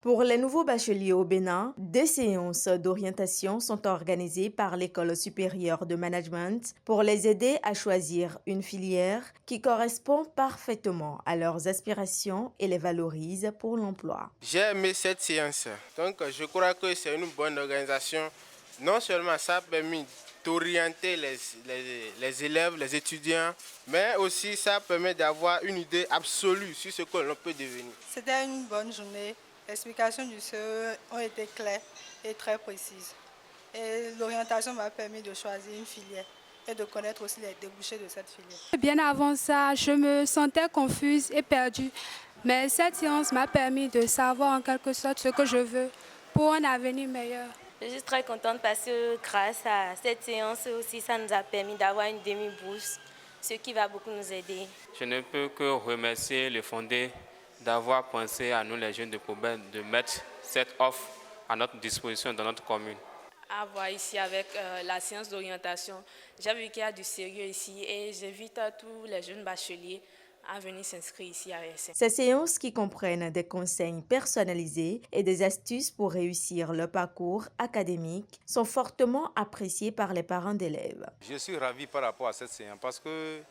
Pour les nouveaux bacheliers au Bénin, des séances d'orientation sont organisées par l'École supérieure de management pour les aider à choisir une filière qui correspond parfaitement à leurs aspirations et les valorise pour l'emploi. J'ai aimé cette séance. Donc, je crois que c'est une bonne organisation. Non seulement ça a permis d'orienter les élèves, les étudiants, mais aussi ça permet d'avoir une idée absolue sur ce que l'on peut devenir. C'était une bonne journée. Les explications du CE ont été claires et très précises. Et l'orientation m'a permis de choisir une filière et de connaître aussi les débouchés de cette filière. Bien avant ça, je me sentais confuse et perdue. Mais cette séance m'a permis de savoir en quelque sorte ce que je veux pour un avenir meilleur. Je suis très contente parce que grâce à cette séance aussi, ça nous a permis d'avoir une demi-bourse, ce qui va beaucoup nous aider. Je ne peux que remercier le fondé d'avoir pensé à nous les jeunes de Koben de mettre cette offre à notre disposition dans notre commune. À voir ici avec la séance d'orientation, j'ai vu qu'il y a du sérieux ici et j'invite tous les jeunes bacheliers à venir s'inscrire ici à ESM. Ces séances qui comprennent des conseils personnalisés et des astuces pour réussir leur parcours académique sont fortement appréciées par les parents d'élèves. Je suis ravi par rapport à cette séance parce que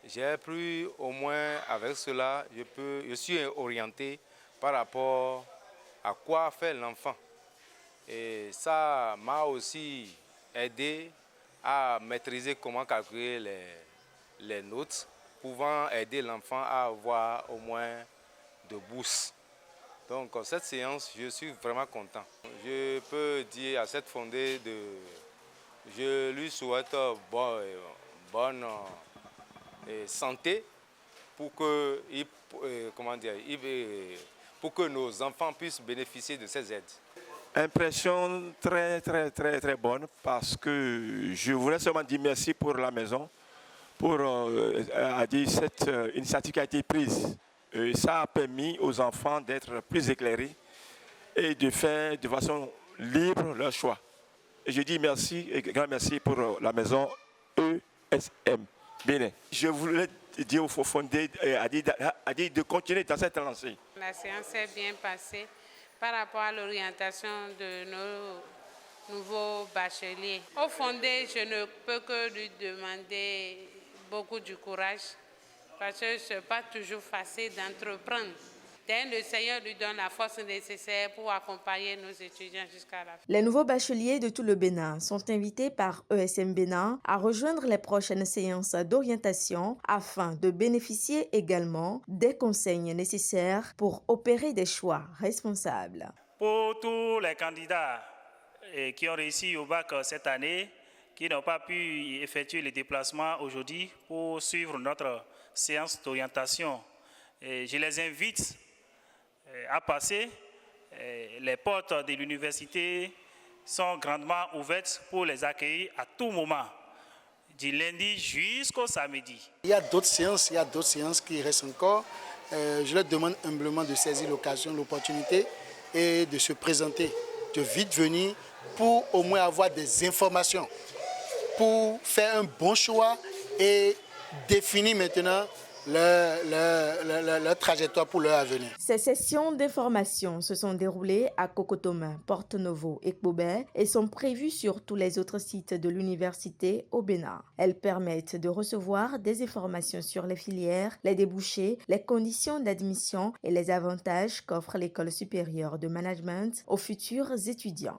j'ai appris au moins avec cela, je suis orienté par rapport à quoi fait l'enfant. Et ça m'a aussi aidé à maîtriser comment calculer les notes, pouvant aider l'enfant à avoir au moins de bourses. Donc cette séance, je suis vraiment content. Je peux dire à cette fondée, je lui souhaite bonne santé pour que, pour que nos enfants puissent bénéficier de ces aides. Impression très bonne parce que je voulais seulement dire merci pour la maison, pour dire cette initiative qui a été prise. Ça a permis aux enfants d'être plus éclairés et de faire de façon libre leur choix. Et je dis merci et grand merci pour la maison ESM Bénin. Je voulais dire au fondé de continuer dans cette lancée. La séance s'est bien passée. Par rapport à l'orientation de nos nouveaux bacheliers. Au fondé, je ne peux que lui demander beaucoup du courage parce que ce n'est pas toujours facile d'entreprendre. Le Seigneur lui donne la force nécessaire pour accompagner nos étudiants jusqu'à la fin. Les nouveaux bacheliers de tout le Bénin sont invités par ESM Bénin à rejoindre les prochaines séances d'orientation afin de bénéficier également des conseils nécessaires pour opérer des choix responsables. Pour tous les candidats qui ont réussi au bac cette année, qui n'ont pas pu effectuer les déplacements aujourd'hui pour suivre notre séance d'orientation, je les invite à passer. Les portes de l'université sont grandement ouvertes pour les accueillir à tout moment, du lundi jusqu'au samedi. Il y a d'autres séances qui restent encore. Je leur demande humblement de saisir l'occasion, l'opportunité et de se présenter, de vite venir pour au moins avoir des informations, pour faire un bon choix et définir maintenant leur trajectoire pour leur avenir. Ces sessions d'information se sont déroulées à Cocotoma, Porto Novo et Kbobé et sont prévues sur tous les autres sites de l'université au Bénin. Elles permettent de recevoir des informations sur les filières, les débouchés, les conditions d'admission et les avantages qu'offre l'École supérieure de management aux futurs étudiants.